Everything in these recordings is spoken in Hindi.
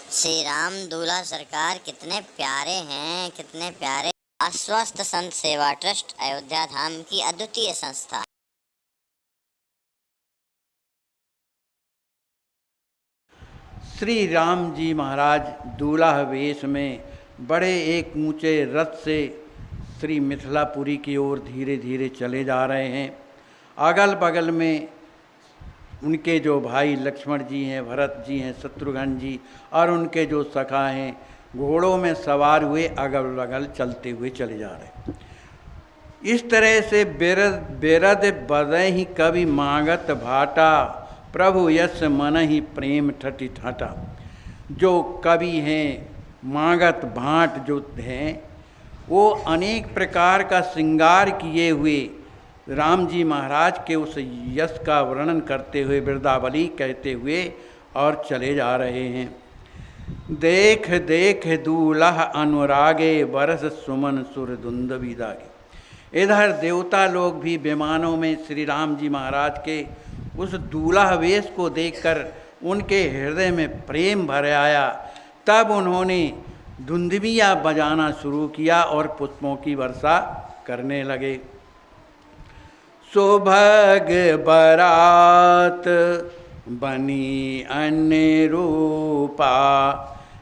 श्री राम दूल्हा सरकार कितने प्यारे हैं, कितने प्यारे। आश्वस्त संत सेवा ट्रस्ट अयोध्या धाम की अद्वितीय संस्था। श्री राम जी महाराज दूल्हा वेश में बड़े एक ऊंचे रथ से श्री मिथिलापुरी की ओर धीरे धीरे चले जा रहे हैं। अगल बगल में उनके जो भाई लक्ष्मण जी हैं, भरत जी हैं, शत्रुघ्न जी और उनके जो सखा हैं घोड़ों में सवार हुए अगल बगल चलते हुए चले जा रहे हैं। इस तरह से बेरद बदहि कवि मांगत भाटा, प्रभु यस मन ही प्रेम ठठी ठाटा। जो कवि हैं मांगत भाट जो हैं वो अनेक प्रकार का श्रृंगार किए हुए राम जी महाराज के उस यश का वर्णन करते हुए बिरदावली कहते हुए और चले जा रहे हैं। देख देख दूल्हा अनुरागे, बरस सुमन सुर दुंदुभि दागे। इधर देवता लोग भी विमानों में श्री राम जी महाराज के उस दूल्हा वेश को देखकर उनके हृदय में प्रेम भर आया। तब उन्होंने धुंदुभियाँ बजाना शुरू किया और पुष्पों की वर्षा करने लगे। सुभग बरात बनी अन्य रूपा,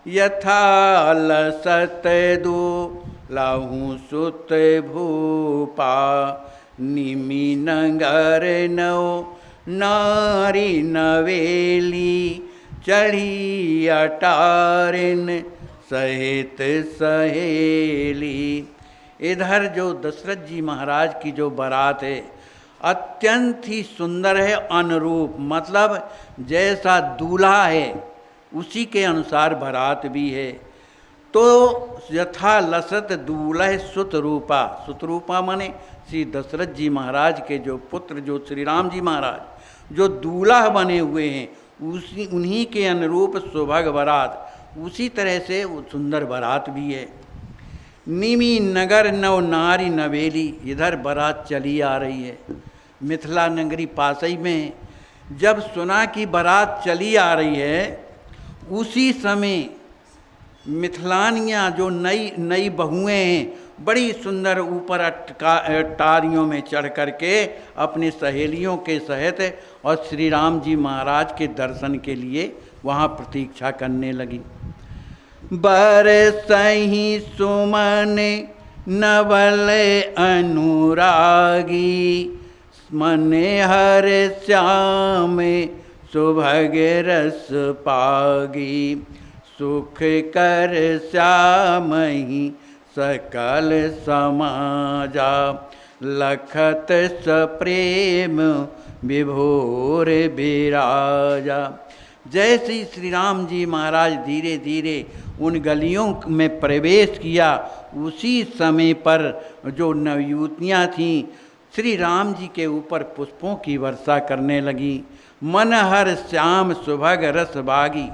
यथा लसत दूल्हु सुत भूपा। निमि नगर नौ नारी नवेली, चढ़ी अटारिन सहित सहेली। इधर जो दशरथ जी महाराज की जो बारात है अत्यंत ही सुंदर है, अनुरूप मतलब जैसा दूल्हा है उसी के अनुसार बारात भी है। तो यथा लसत दूल्हे सुतरूपा, सुतरूपा माने श्री दशरथ जी महाराज के जो पुत्र जो श्री राम जी महाराज जो दूल्हा बने हुए हैं उन्हीं के अनुरूप सुभग बारात, उसी तरह से वो सुंदर बारात भी है। निमि नगर नव नारी नवेली, इधर बारात चली आ रही है। मिथिला नगरी पासई में जब सुना कि बारात चली आ रही है उसी समय मिथिलानियाँ जो नई बहुएं हैं बड़ी सुंदर ऊपर अटारियों में चढ़ करके अपनी सहेलियों के सहित और श्री राम जी महाराज के दर्शन के लिए वहाँ प्रतीक्षा करने लगी। बरसहि सुमन नवल अनुरागी, मने हर श्याम सुभग रस पागी। सुख कर श्यामहि सकल समाजा, लखत सप्रेम विभोर बिराजा। जैसे श्री राम जी महाराज धीरे धीरे उन गलियों में प्रवेश किया उसी समय पर जो नवयुवतियाँ थीं श्री राम जी के ऊपर पुष्पों की वर्षा करने लगी। मन हर श्याम सुभग रस बागी।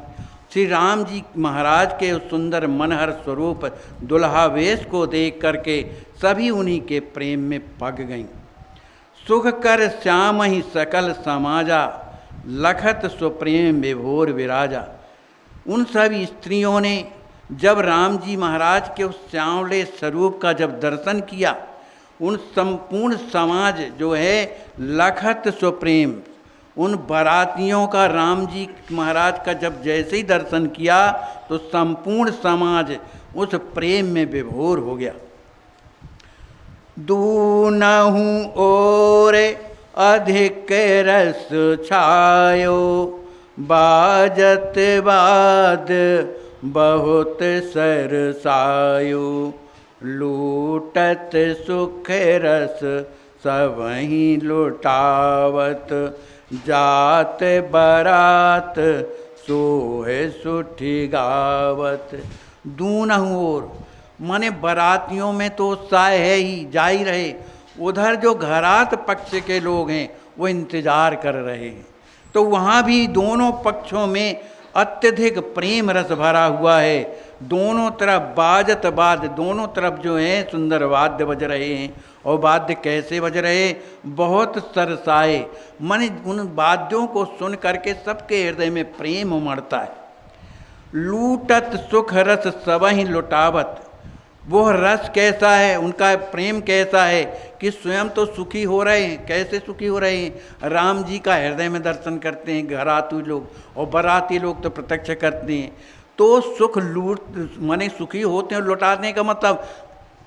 श्री राम जी महाराज के उस सुंदर मनहर स्वरूप दुल्हा वेश को देख करके सभी उन्हीं के प्रेम में पग गईं। सुख कर श्याम ही सकल समाजा, लखत सुप्रेम विभोर विराजा। उन सभी स्त्रियों ने जब राम जी महाराज के उस श्यामले स्वरूप का जब दर्शन किया उन संपूर्ण समाज जो है लखत सुप्रेम, उन बारातियों का राम जी महाराज का जब जैसे ही दर्शन किया तो संपूर्ण समाज उस प्रेम में विभोर हो गया। दूनहु ओर अधिक रस छायो, बाजत बाद बहुत सरसायो। लूटत सुख रस सबहि लुटावत, जात बरात सोहे सुठी गावत। दूनहु ओर माने बारातियों में तो उत्साह है ही, जा ही रहे। उधर जो घरात पक्ष के लोग हैं वो इंतजार कर रहे हैं। तो वहाँ भी दोनों पक्षों में अत्यधिक प्रेम रस भरा हुआ है। दोनों तरफ बाजत बाद, दोनों तरफ जो है सुंदर वाद्य बज रहे हैं। और वाद्य कैसे बज रहे, बहुत सरसाए, मन उन वाद्यों को सुन करके सबके हृदय में प्रेम उमड़ता है। लूटत सुख रस सबहि लुटावत। वो रस कैसा है, उनका प्रेम कैसा है कि स्वयं तो सुखी हो रहे हैं। कैसे सुखी हो रहे हैं? राम जी का हृदय में दर्शन करते हैं घरातू लोग, और बराती लोग तो प्रत्यक्ष करते हैं। तो सुख लूट माने सुखी होते हैं। लुटाने का मतलब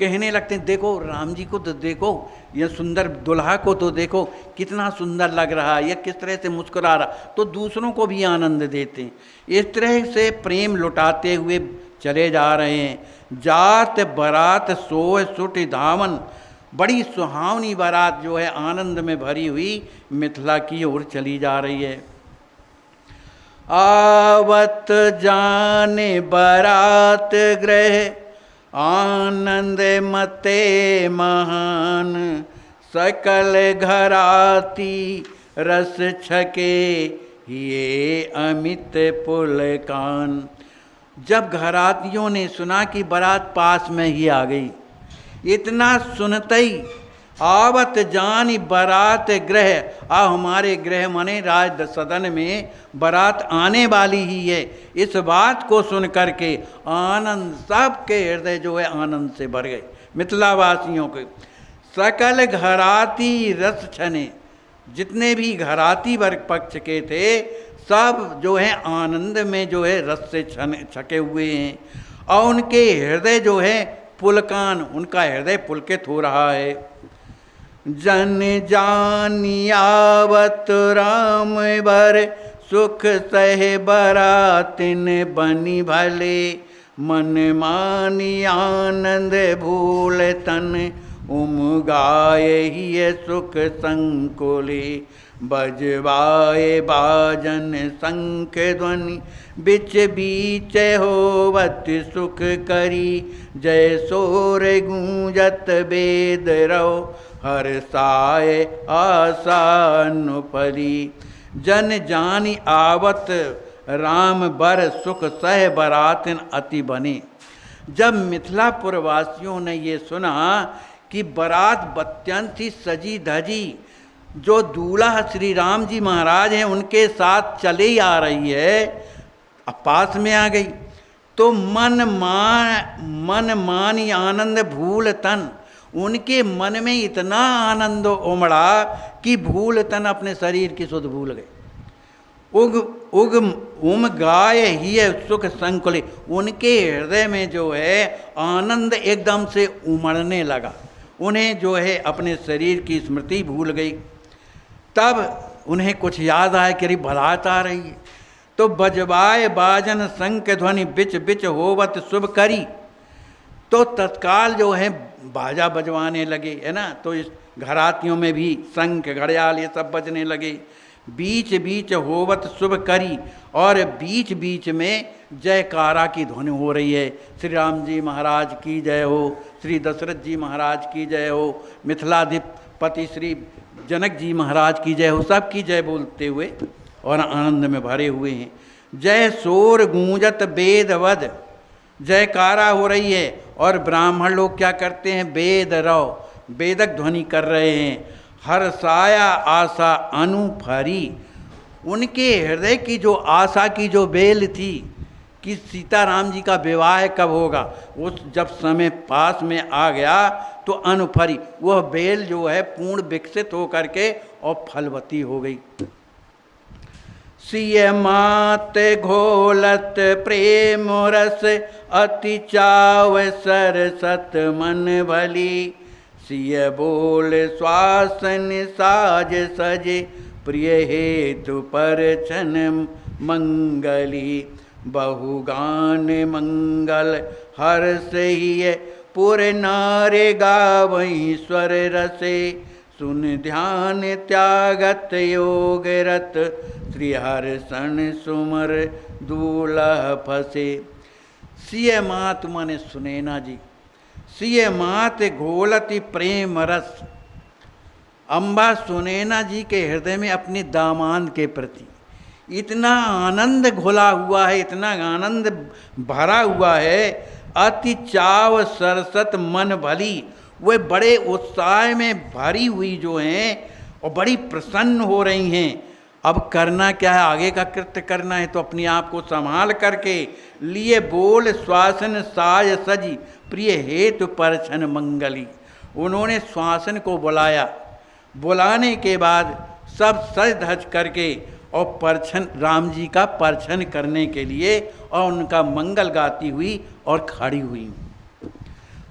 कहने लगते हैं देखो राम जी को तो देखो, यह सुंदर दुल्हा को तो देखो कितना सुंदर लग रहा है, यह किस तरह से मुस्कुरा रहा, तो दूसरों को भी आनंद देते हैं। इस तरह से प्रेम लुटाते हुए चले जा रहे हैं। जात बारात सोए सुट धावन, बड़ी सुहावनी बारात जो है आनंद में भरी हुई मिथिला की ओर चली जा रही है। आवत जाने बारात ग्रह आनंद मते महान, सकल घराती रस छके ये अमित पुलकान। जब घरातियों ने सुना कि बारात पास में ही आ गई, इतना सुनते ही आवत जानी बारात गृह, आ हमारे गृह माने राज सदन में बारात आने वाली ही है। इस बात को सुन करके आनंद सबके हृदय जो है आनंद से भर गए मिथिलावासियों के। सकल घराती रस छने, जितने भी घराती वर्ग पक्ष के थे सब जो है आनंद में जो है रस से छके हुए हैं, और उनके हृदय जो है पुलकान, उनका हृदय पुलकित हो रहा है। जन जानी आवत राम बर, सुख सह बरातिन बनी भले, मन मानी आनंद भूल तन, उमगाए ही सुख संकुले। बजवाए बाजन शंख ध्वनि, बिच बीच होवत सुख करी, जय सोर गूंजत वेद रहो, हर साय आसान परी। जन जानी आवत राम बर, सुख सह बरातिन अति बने। जब मिथिलापुर वासियों ने ये सुना कि बारात अत्यंत ही सजी धजी, जो दूल्हा श्री राम जी महाराज हैं उनके साथ चले ही आ रही है, अब पास में आ गई, तो मन मानी आनंद भूल तन, उनके मन में इतना आनंद उमड़ा कि भूल तन अपने शरीर की सुध भूल गए। उम गाय ही सुख संकुले, उनके हृदय में जो है आनंद एकदम से उमड़ने लगा, उन्हें जो है अपने शरीर की स्मृति भूल गई। तब उन्हें कुछ याद आया कि अरे बारात आ रही है, तो बजवाए बाजन शंख ध्वनि, बिच बिच होवत शुभ करी, तो तत्काल जो है बाजा बजवाने लगे, है ना। तो इस घरातियों में भी शंख घड़ियाल ये सब बजने लगे। बीच बीच होवत शुभ करी, और बीच बीच में जयकारा की ध्वनि हो रही है। श्री राम जी महाराज की जय हो, श्री दशरथ जी महाराज की जय हो, मिथिलाधिपति श्री जनक जी महाराज की जय हो, सब की जय बोलते हुए और आनंद में भरे हुए हैं। जय शोर गूंजत वेद वद, जयकारा हो रही है, और ब्राह्मण लोग क्या करते हैं, वेद रव, वेदक ध्वनि कर रहे हैं। हर साया आशा अनुफरी, उनके हृदय की जो आशा की जो बेल थी कि सीताराम जी का विवाह कब होगा, उस जब समय पास में आ गया तो अनुफरी, वह बेल जो है पूर्ण विकसित हो करके और फलवती हो गई। सिय मात घोलत प्रेम रस, अति चाव सरसत मन भली, सिय बोल श्वासन साज सजे, प्रिय हेतु पर छन मंगली, बहुगान मंगल हर सही, पुर नारे गावही स्वर रसे, सुन ध्यान त्यागत योग रत, श्री हर्षण सुमर दूल्हा फसे। सिय मात माने सुनैना जी, सिय मात घोलती प्रेम रस, अम्बा सुनैना जी के हृदय में अपने दामाद के प्रति इतना आनंद घुला हुआ है, इतना आनंद भरा हुआ है। अति चाव सरसत मन भली, वे बड़े उत्साह में भरी हुई जो हैं और बड़ी प्रसन्न हो रही हैं। अब करना क्या है, आगे का कृत्य करना है, तो अपने आप को संभाल करके लिए बोल श्वासन साज सजी प्रिय हेतु परछन मंगली। उन्होंने श्वासन को बुलाया, बुलाने के बाद सब सज धज करके और परछन राम जी का परछन करने के लिए और उनका मंगल गाती हुई और खड़ी हुई।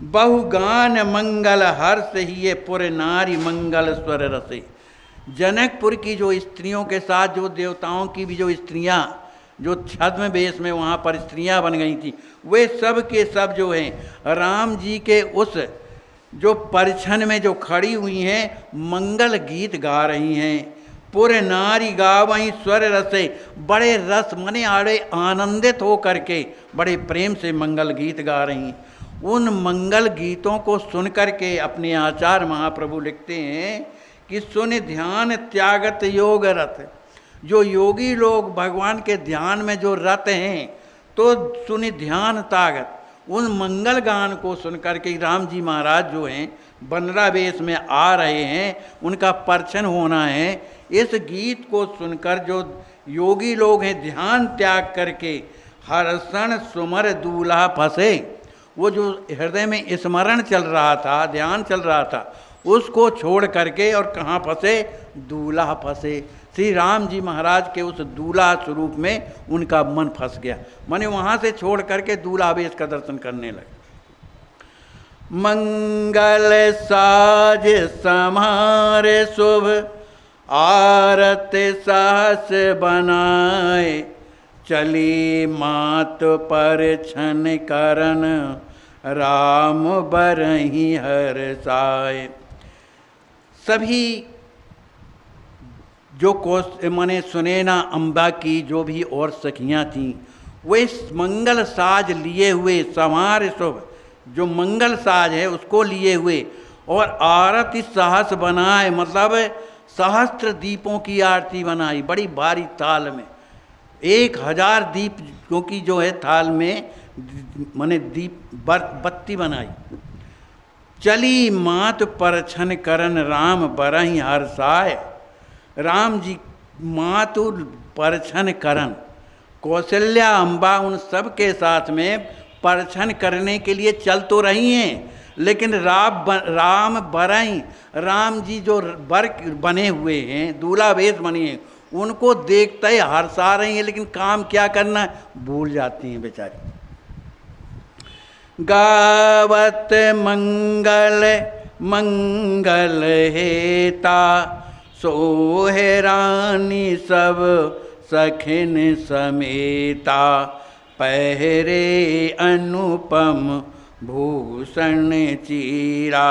बहुगान मंगल हर्ष ही ये पुर नारी मंगल स्वर रसे। जनकपुर की जो स्त्रियों के साथ जो देवताओं की भी जो स्त्रियां जो छद्म वेश में वहाँ पर स्त्रियां बन गई थी, वे सब के सब जो हैं राम जी के उस जो परछन में जो खड़ी हुई हैं मंगल गीत गा रही हैं। पुर नारी गावहीं स्वर रसे, बड़े रस मने आड़े आनंदित हो करके बड़े प्रेम से मंगल गीत गा रही हैं। उन मंगल गीतों को सुन करके अपने आचार्य महाप्रभु लिखते हैं कि सुन ध्यान त्यागत योग रत। जो योगी लोग भगवान के ध्यान में जो रत हैं तो सुन ध्यान तागत, उन मंगल गान को सुन करके राम जी महाराज जो हैं बनरा वेश में आ रहे हैं, उनका परछन होना है। इस गीत को सुनकर जो योगी लोग हैं ध्यान त्याग करके हर्षण सुमर दूल्हा फंसे, वो जो हृदय में स्मरण चल रहा था, ध्यान चल रहा था, उसको छोड़ करके और कहाँ फंसे, दूल्हा फंसे। श्री राम जी महाराज के उस दूल्हा स्वरूप में उनका मन फंस गया, माने वहाँ से छोड़ करके दूल्हा वेश का दर्शन करने लगे। मंगल साज समारे शुभ आरत सहस बनाए, चली मात पर छन करन राम बरही हर्षाए। सभी जो माने सुनैना अम्बा की जो भी और सखियाँ थीं, वे मंगल साज लिए हुए समार शुभ जो मंगल साज है उसको लिए हुए और आरती सहस बनाए, मतलब सहस्त्र दीपों की आरती बनाई बड़ी भारी थाल में। 1000 दीप क्योंकि जो है थाल में माने दीप बत्ती बनाई। चली मात परछन करन राम बरही हर्षाय। राम जी मातु परछन करन, कौशल्या अम्बा उन सब के साथ में परछन करने के लिए चल तो रही हैं, लेकिन राम बरई, राम जी जो बर बने हुए हैं, दूल्हा वेश बने हैं, उनको देखते ही हर्षा रही हैं, लेकिन काम क्या करना है भूल जाती हैं बेचारी। गावत मंगल मंगल हेता, सोहे रानी सब सखिन समेता, पहरे अनुपम भूषण चीरा,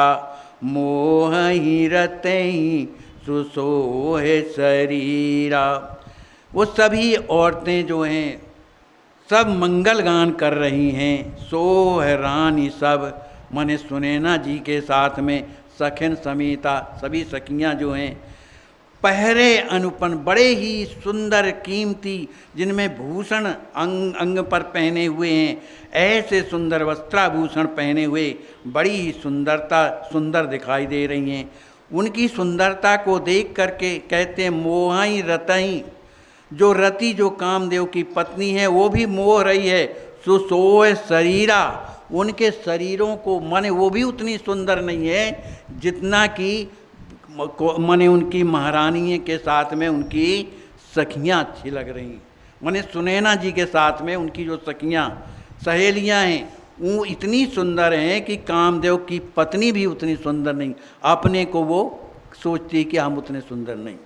मोहि रतई सुसोहे शरीरा। वो सभी औरतें जो हैं सब मंगल गान कर रही हैं। सोह रानी सब माने सुनैना जी के साथ में सखिन समेता सभी सखियाँ जो हैं, पहरे अनुपन बड़े ही सुंदर कीमती जिनमें भूषण अंग अंग पर पहने हुए हैं, ऐसे सुंदर वस्त्राभूषण पहने हुए बड़ी ही सुंदर दिखाई दे रही हैं। उनकी सुंदरता को देख करके कहते हैं मोहाई रतई, जो रति जो कामदेव की पत्नी है वो भी मोह रही है। सुसोय शरीरा, उनके शरीरों को माने वो भी उतनी सुंदर नहीं है जितना कि माने उनकी महारानी के साथ में उनकी सखियाँ अच्छी लग रही हैं। माने सुनैना जी के साथ में उनकी जो सखियाँ सहेलियाँ हैं वो इतनी सुंदर हैं कि कामदेव की पत्नी भी उतनी सुंदर नहीं, अपने को वो सोचती कि हम उतने सुंदर नहीं।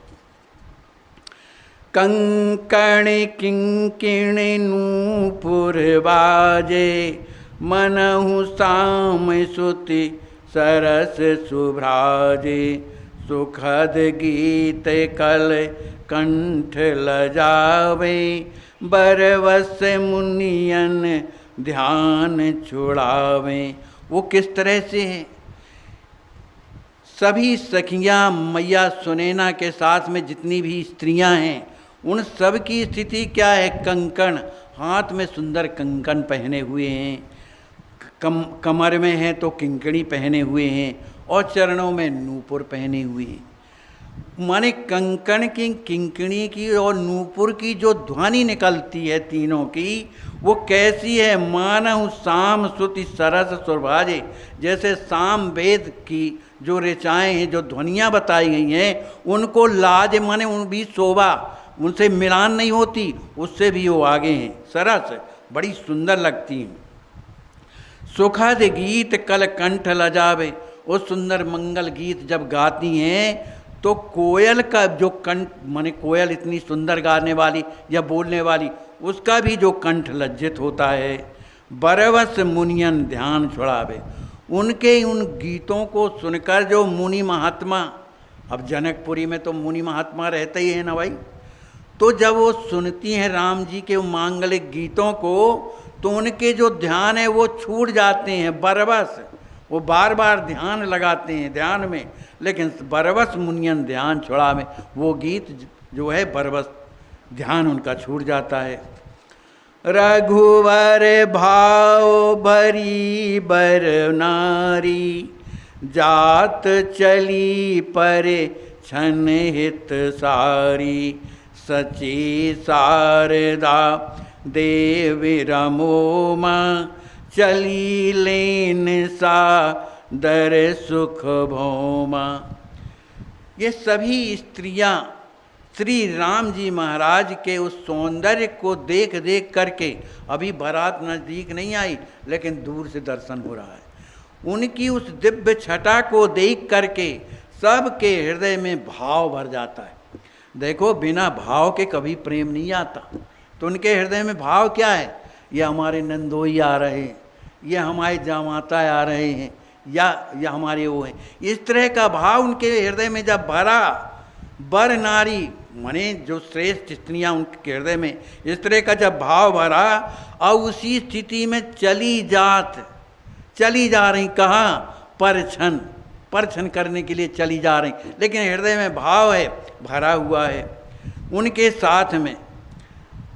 कंकण किंकिण नूपुर बाजे, मनहु साम सुति सरस सुभ्राजे, सुखद गीत कल कंठ लजावे, बरवस मुनियन ध्यान छुड़ावे। वो किस तरह से है, सभी सखियाँ मैया सुनैना के साथ में जितनी भी स्त्रियाँ हैं उन सब की स्थिति क्या है, कंकण, हाथ में सुंदर कंकण पहने हुए हैं, कमर में है तो किंकणी पहने हुए हैं और चरणों में नूपुर पहने हुए हैं। माने कंकण की, किंकणी की और नूपुर की जो ध्वनि निकलती है तीनों की, वो कैसी है? मानहु साम श्रुति सरस सुरभाजे। जैसे साम वेद की जो ऋचाएँ हैं, जो ध्वनियाँ बताई गई हैं, उनको लाज माने उन भी शोभा, उनसे मिलान नहीं होती, उससे भी वो आगे हैं, सरस, बड़ी सुंदर लगती हैं। सुखद गीत कल कंठ लजावे। वो सुंदर मंगल गीत जब गाती हैं तो कोयल का जो कंठ, माने कोयल इतनी सुंदर गाने वाली या बोलने वाली, उसका भी जो कंठ लज्जित होता है। बरवस मुनियन ध्यान छुड़ावे। उनके उन गीतों को सुनकर जो मुनि महात्मा, अब जनकपुरी में तो मुनि महात्मा रहते ही हैं ना भाई, तो जब वो सुनती हैं राम जी के मांगलिक गीतों को, तो उनके जो ध्यान है वो छूट जाते हैं। बरवस, वो बार बार ध्यान लगाते हैं ध्यान में, लेकिन बरवस मुनियन ध्यान छुड़ा में, वो गीत जो है बरवस ध्यान उनका छूट जाता है। रघुवर भाव भरी बर नारी, जात चली परे छन हित सारी, सची शारदा देवी रमोमा, चली लेन सा दर सुख भोमा। ये सभी स्त्रियां श्री राम जी महाराज के उस सौंदर्य को देख देख करके, अभी बारात नज़दीक नहीं आई लेकिन दूर से दर्शन हो रहा है, उनकी उस दिव्य छटा को देख करके सबके हृदय में भाव भर जाता है। देखो, बिना भाव के कभी प्रेम नहीं आता, तो उनके हृदय में भाव क्या है? ये हमारे नंदोई आ रहे हैं, ये हमारे जामाता आ रहे हैं, या हमारे वो हैं, इस तरह का भाव उनके हृदय में जब भरा। बर नारी माने जो श्रेष्ठ स्त्रियाँ उनके हृदय में इस तरह का जब भाव भरा, और उसी स्थिति में चली जा रही, कहाँ? परछन, परछन करने के लिए चली जा रही, लेकिन हृदय में भाव है, भरा हुआ है। उनके साथ में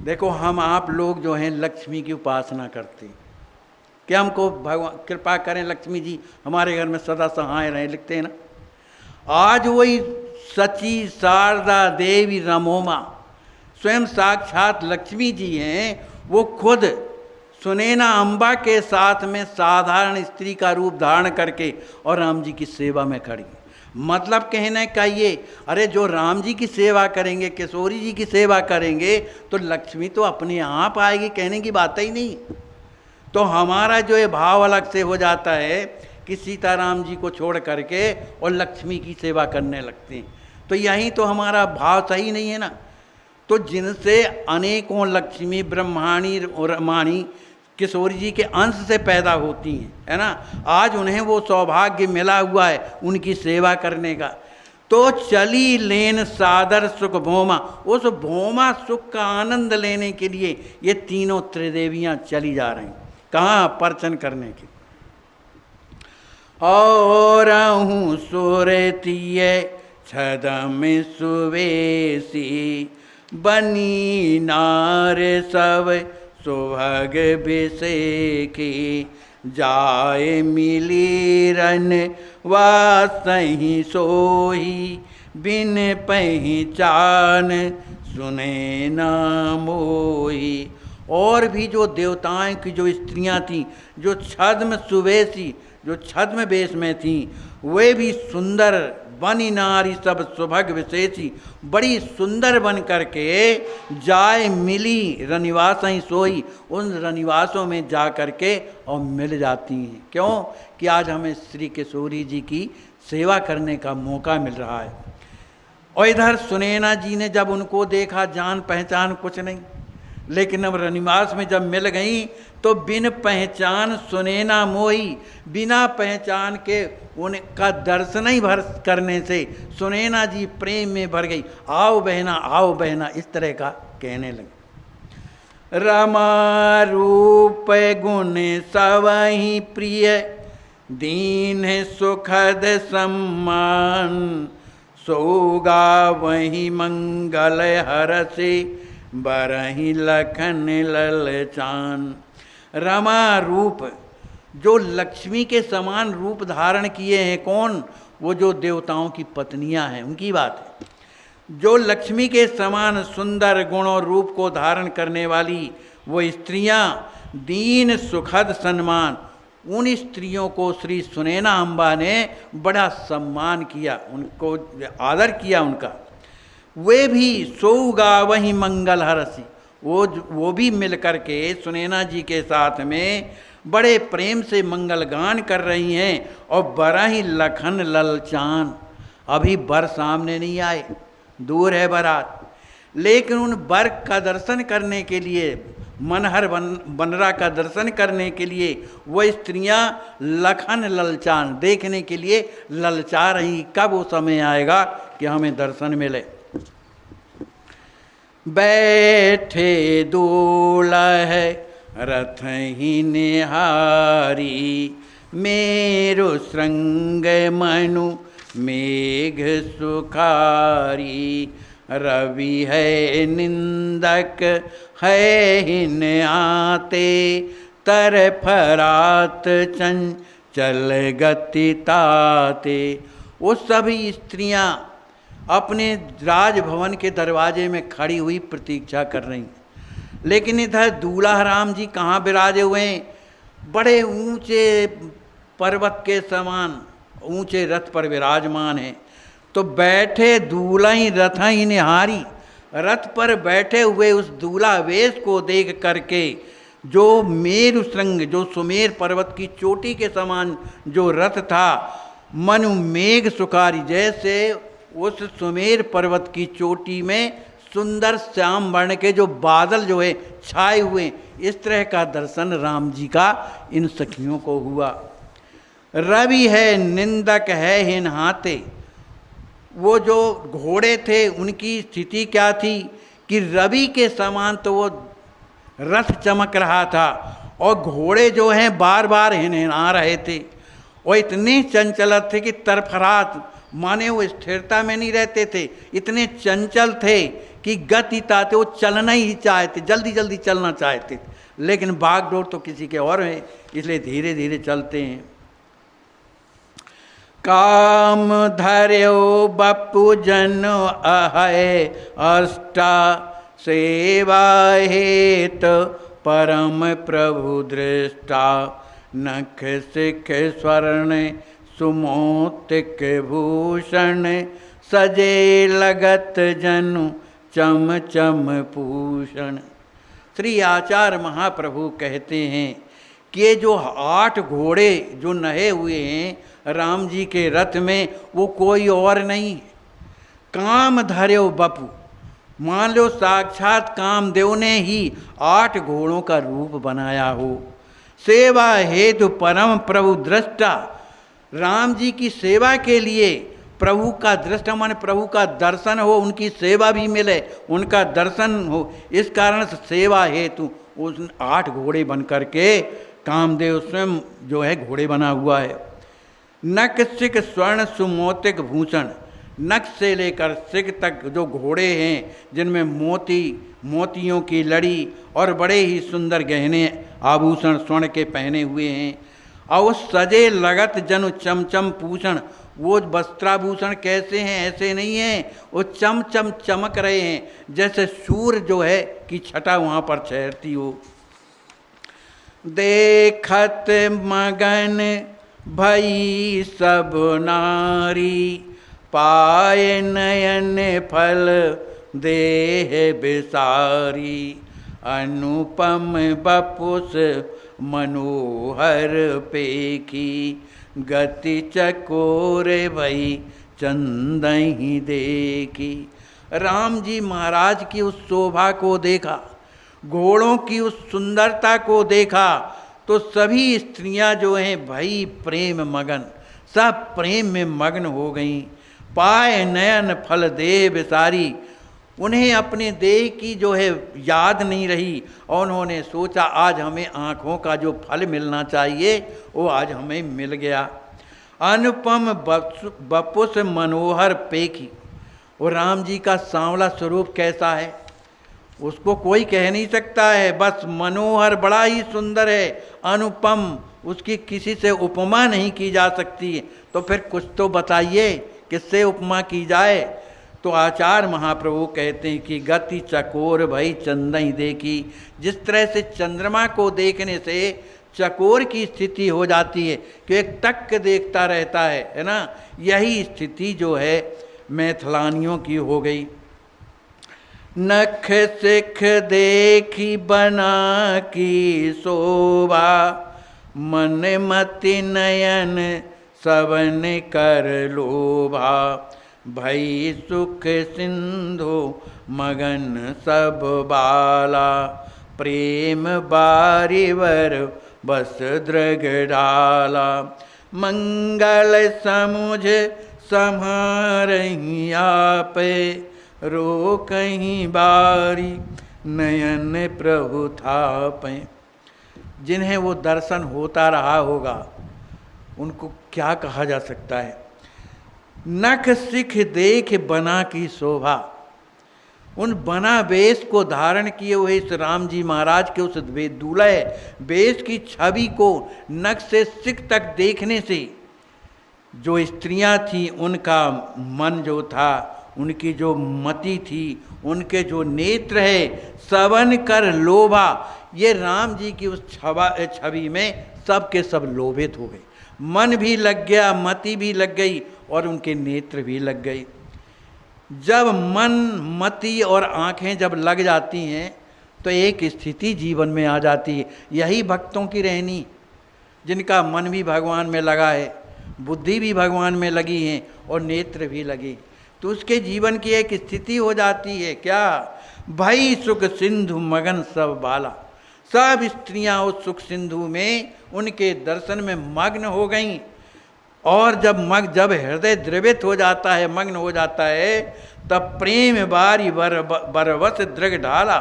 देखो, हम आप लोग जो हैं लक्ष्मी की उपासना करते हैं, कि हमको भगवान कृपा करें, लक्ष्मी जी हमारे घर में सदा सहाय रहें, लिखते हैं ना। आज वही सची शारदा देवी रमोमा, स्वयं साक्षात लक्ष्मी जी हैं, वो खुद सुनैना अम्बा के साथ में साधारण स्त्री का रूप धारण करके और राम जी की सेवा में खड़ी। मतलब कहने का ये, अरे जो राम जी की सेवा करेंगे, किशोरी जी की सेवा करेंगे, तो लक्ष्मी तो अपने आप आएगी, कहने की बात ही नहीं। तो हमारा जो ये भाव अलग से हो जाता है कि सीताराम जी को छोड़ करके और लक्ष्मी की सेवा करने लगते हैं, तो यही तो हमारा भाव सही नहीं है ना। तो जिनसे अनेकों लक्ष्मी ब्रह्माणी और रमाणी किशोरी जी के अंश से पैदा होती हैं, है ना, आज उन्हें वो सौभाग्य मिला हुआ है उनकी सेवा करने का। तो चली लेन सादर सुख भोमा, उस भोमा सुख का आनंद लेने के लिए ये तीनों त्रिदेवियां चली जा रही। कहाँ? परचन करने की। और हूँ सुरतीय छदम सुवेशी, बनी नार सब सुभग विषेकी, जाए मिली रन वासही सोही, बिन पहचान सुने न मोही। और भी जो देवताएं की जो स्त्रियां थीं, जो छद्म सुवेशी, जो छद्म वेश में थीं, वे भी सुंदर बनी नारी सब सुभग विशेषी, बड़ी सुंदर बन करके जाए मिली रनिवास ही सोई, उन रनिवासों में जा करके और मिल जाती हैं। क्यों? कि आज हमें श्री किशोरी जी की सेवा करने का मौका मिल रहा है। और इधर सुनैना जी ने जब उनको देखा, जान पहचान कुछ नहीं, लेकिन अब रनिवास में जब मिल गई तो बिन पहचान सुनैना मोही, बिना पहचान के उनका दर्शन ही भर करने से सुनैना जी प्रेम में भर गई। आओ बहना, आओ बहना, इस तरह का कहने लगे। रमा रूप गुण सवहि प्रिय, दीन सुखद सम्मान, सोगा वही मंगल हरसे, बरही लखन ललचान। रमा रूप, जो लक्ष्मी के समान रूप धारण किए हैं, कौन? वो जो देवताओं की पत्नियां हैं, उनकी बात है। जो लक्ष्मी के समान सुंदर गुण और रूप को धारण करने वाली वो स्त्रियां, दीन सुखद सन्मान, उन स्त्रियों को श्री सुनैना अम्बा ने बड़ा सम्मान किया, उनको आदर किया उनका। वे भी सोगा वही मंगल हरसी, वो भी मिल कर के सुनैना जी के साथ में बड़े प्रेम से मंगल गान कर रही हैं। और बरा ही लखन ललचान, अभी बर सामने नहीं आए, दूर है बारात, लेकिन उन बर का दर्शन करने के लिए, मनहर बनरा का दर्शन करने के लिए वो स्त्रियां लखन ललचान, देखने के लिए ललचा रही, कब वो समय आएगा कि हमें दर्शन मिले। बैठे दूल्ह रथ ही निहारी, मेरु श्रृंग मनु मेघ सुखारी, रवि है निंदक है हिन आते, तरफरात चंचल गति ताते। वो सभी स्त्रियां अपने राजभवन के दरवाजे में खड़ी हुई प्रतीक्षा कर रही, लेकिन इधर दूल्हा राम जी कहाँ विराजे हुए हैं? बड़े ऊंचे पर्वत के समान ऊंचे रथ पर विराजमान है। तो बैठे दूल्हा ही रथ ही निहारी, रथ पर बैठे हुए उस दूल्हा वेश को देख करके जो मेरु श्रृंग, जो सुमेर पर्वत की चोटी के समान जो रथ था, मनु मेघ सुखारी, जैसे उस सुमेर पर्वत की चोटी में सुंदर श्याम वर्ण के जो बादल जो है छाए हुए, इस तरह का दर्शन राम जी का इन सखियों को हुआ। रवि है निंदक है हिन हाथे, वो जो घोड़े थे उनकी स्थिति क्या थी कि रवि के समान तो वो रथ चमक रहा था, और घोड़े जो हैं बार बार हिनहिना रहे थे, और इतने चंचल थे कि तरफरात माने वो स्थिरता में नहीं रहते थे, इतने चंचल थे कि गति ताते, वो चलना ही चाहते, जल्दी जल्दी चलना चाहते, लेकिन बागडोर तो किसी के और है, इसलिए धीरे धीरे चलते हैं। काम धर्यो बपु जन अहय अष्टा, सेवा हेत परम प्रभु दृष्टा, नख सिख स्वर्ण सुमोतिक भूषण, सजे लगत जनु चम चम पूषण। श्री आचार्य महाप्रभु कहते हैं कि ये जो 8 घोड़े जो नहे हुए हैं राम जी के रथ में, वो कोई और नहीं, काम धर्यो बपु, मान लो साक्षात कामदेव ने ही 8 घोड़ों का रूप बनाया हो। सेवा हेतु परम प्रभु दृष्टा, राम जी की सेवा के लिए प्रभु का दृष्टा माने प्रभु का दर्शन हो, उनकी सेवा भी मिले, उनका दर्शन हो, इस कारण से सेवा हेतु उस 8 घोड़े बन करके कामदेव स्वयं जो है घोड़े बना हुआ है। नक सिक स्वर्ण सुमोतिक भूषण, नक से लेकर सिक तक जो घोड़े हैं जिनमें मोतियों की लड़ी और बड़े ही सुंदर गहने आभूषण स्वर्ण के पहने हुए हैं। और सजे लगत जनु चमचम पूषण, वो वस्त्राभूषण कैसे हैं? ऐसे नहीं हैं, वो चम चम चमक रहे हैं, जैसे सूर्य जो है कि छटा वहाँ पर ठहरती हो। देखत मगन भई सब नारी, पाए नयन फल देह बिसारी, अनुपम बपुस मनोहर पेखी, गति चकोरे भई चंदही देखी। राम जी महाराज की उस शोभा को देखा, घोड़ों की उस सुंदरता को देखा, तो सभी स्त्रियां जो हैं भई प्रेम मगन, सब प्रेम में मग्न हो गईं। पाए नयन फल देह बिसारी, उन्हें अपने देह की जो है याद नहीं रही, और उन्होंने सोचा आज हमें आँखों का जो फल मिलना चाहिए वो आज हमें मिल गया। अनुपम बपुस मनोहर पेखी, और राम जी का सांवला स्वरूप कैसा है उसको कोई कह नहीं सकता है, बस मनोहर बड़ा ही सुंदर है, अनुपम, उसकी किसी से उपमा नहीं की जा सकती। तो फिर कुछ तो बताइए किससे उपमा की जाए। तो आचार्य महाप्रभु कहते हैं कि गति चकोर भई चंदई देखी। जिस तरह से चंद्रमा को देखने से चकोर की स्थिति हो जाती है कि एक टक देखता रहता है ना, यही स्थिति जो है मैथिलानियों की हो गई। नख सिख देखी बना की शोभा, मन मति नयन सबन कर लोभा। भई सुख सिंधु मगन सब बाला, प्रेम बारिवर बस दृग डाला। मंगल समुझ सम्हारहि आपे, रो कहीं बारी नयन प्रभु थापे। जिन्हें वो दर्शन होता रहा होगा उनको क्या कहा जा सकता है। नख सिख देख बना की शोभा, उन बना वेश को धारण किए हुए इस राम जी महाराज के उस दूल्हे वेश की छवि को नख से सिख तक देखने से जो स्त्रियां थी उनका मन जो था, उनकी जो मति थी, उनके जो नेत्र है, सबन कर लोभा। ये राम जी की उस छवि में सब के सब लोभित हो गए। मन भी लग गया, मति भी लग गई और उनके नेत्र भी लग गए। जब मन, मति और आँखें जब लग जाती हैं तो एक स्थिति जीवन में आ जाती है। यही भक्तों की रहनी, जिनका मन भी भगवान में लगा है, बुद्धि भी भगवान में लगी है और नेत्र भी लगी, तो उसके जीवन की एक स्थिति हो जाती है क्या, भाई सुख सिंधु मगन सब बाला। सब स्त्रियां उस सुख सिंधु में उनके दर्शन में मग्न हो गईं। और जब हृदय द्रवित हो जाता है, मग्न हो जाता है, तब प्रेम बारी बरवस दृग ढाला।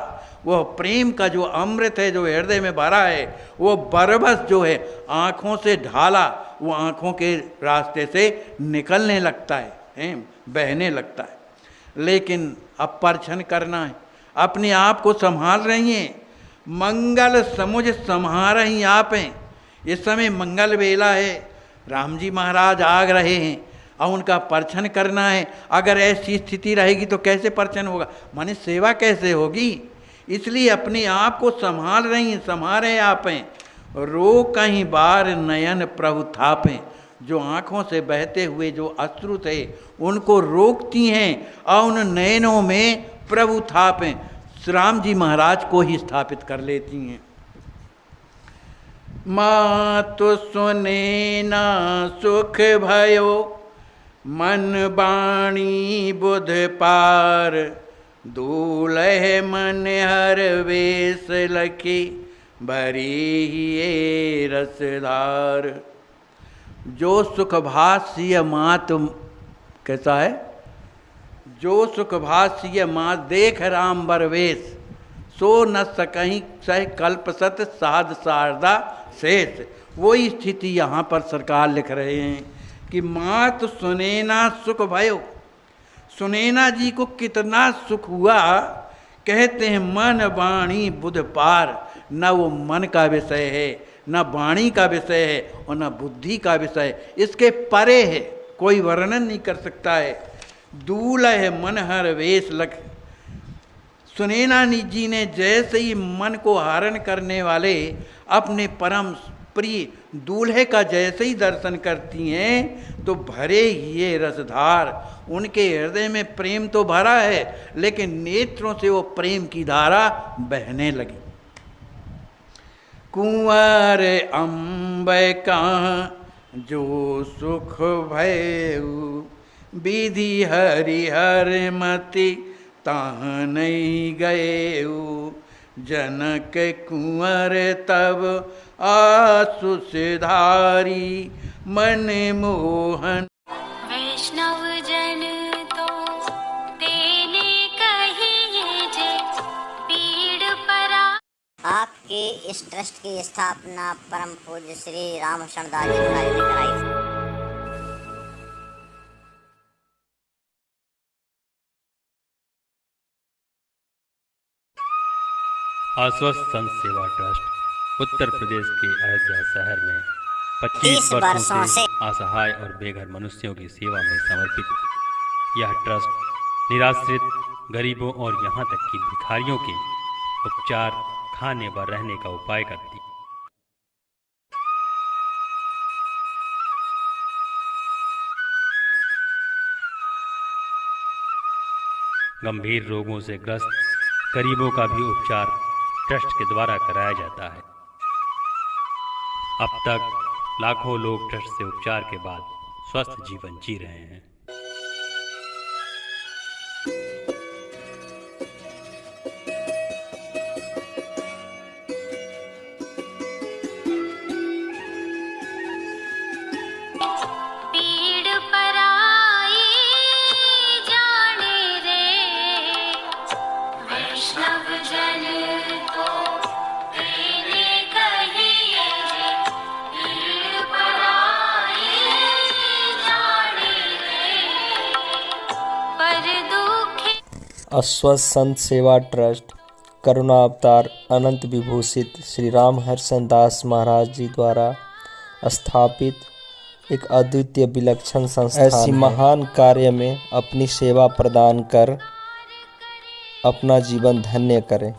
वह प्रेम का जो अमृत है जो हृदय में भरा है, वो बरबस जो है आँखों से ढाला, वो आँखों के रास्ते से निकलने लगता है, बहने लगता है। लेकिन अब परछन करना है, अपने आप को संभाल रही हैं। मंगल समुझ संहारहि आपे। इस समय मंगल बेला है, राम जी महाराज आ रहे हैं और उनका परछन करना है। अगर ऐसी स्थिति रहेगी तो कैसे परछन होगा, माने सेवा कैसे होगी। इसलिए अपने आप को संभाल रही हैं, संभारे आपे। रो कहीं बार नयन प्रभु थापे। जो आँखों से बहते हुए जो अश्रु थे उनको रोकती हैं और उन नयनों में प्रभु थापे, राम जी महाराज को ही स्थापित कर लेती हैं। मातु सुने ना सुख भयो, मन बाणी बुध पार। दूल्हे मन हर वेश लखी, भरी ये रसधार। जो सुखभाष्य मात कैसा है, जो सुखभाष्य मात देख राम बरवेश, सो न सकहीं सह कल्प सत साध शारदा शेष। वही स्थिति यहाँ पर सरकार लिख रहे हैं कि मात सुनैना सुख भयो। सुनैना जी को कितना सुख हुआ, कहते हैं मन वाणी बुध पार। न वो मन का विषय है, न वाणी का विषय है और न बुद्धि का विषय, इसके परे है, कोई वर्णन नहीं कर सकता है। दूल्हे मन हर वेश लख। सुनैना जी ने जैसे ही मन को हरण करने वाले अपने परम प्रिय दूल्हे का जैसे ही दर्शन करती हैं तो भरे ये रसधार। उनके हृदय में प्रेम तो भरा है लेकिन नेत्रों से वो प्रेम की धारा बहने लगी। कुंवर अम्बे का जो सुख भयउ, विधि हरिहर मति ताह नहीं गएऊ। जनक कुंवर तब आसु सिधारी, मन मोहन। वैष्णव जन तो तेने कहिए जे पीड़ परा। आपके इस ट्रस्ट की स्थापना परम पूज्य श्री रामशरण दास जी महाराज ने कराई थी। आश्वस्त संत सेवा ट्रस्ट उत्तर प्रदेश के अयोध्या शहर में 25 वर्षों से असहाय और बेघर मनुष्यों की सेवा में समर्पित यह ट्रस्ट निराश्रित गरीबों और यहाँ तक कि भिखारियों के उपचार, खाने व रहने का उपाय करती। गंभीर रोगों से ग्रस्त गरीबों का भी उपचार ट्रस्ट के द्वारा कराया जाता है। अब तक लाखों लोग ट्रस्ट से उपचार के बाद स्वस्थ जीवन जी रहे हैं। पीड़ पराई जाने रे, वैष्णव जन तो तेने कहिए जे, पीड़ पराई जाने रे, पर दुखे। अस्वस्थ संत सेवा ट्रस्ट करुणा अवतार अनंत विभूषित श्री राम हर्षण दास महाराज जी द्वारा स्थापित एक अद्वितीय विलक्षण संस्थान ऐसी महान कार्य में अपनी सेवा प्रदान कर अपना जीवन धन्य करें।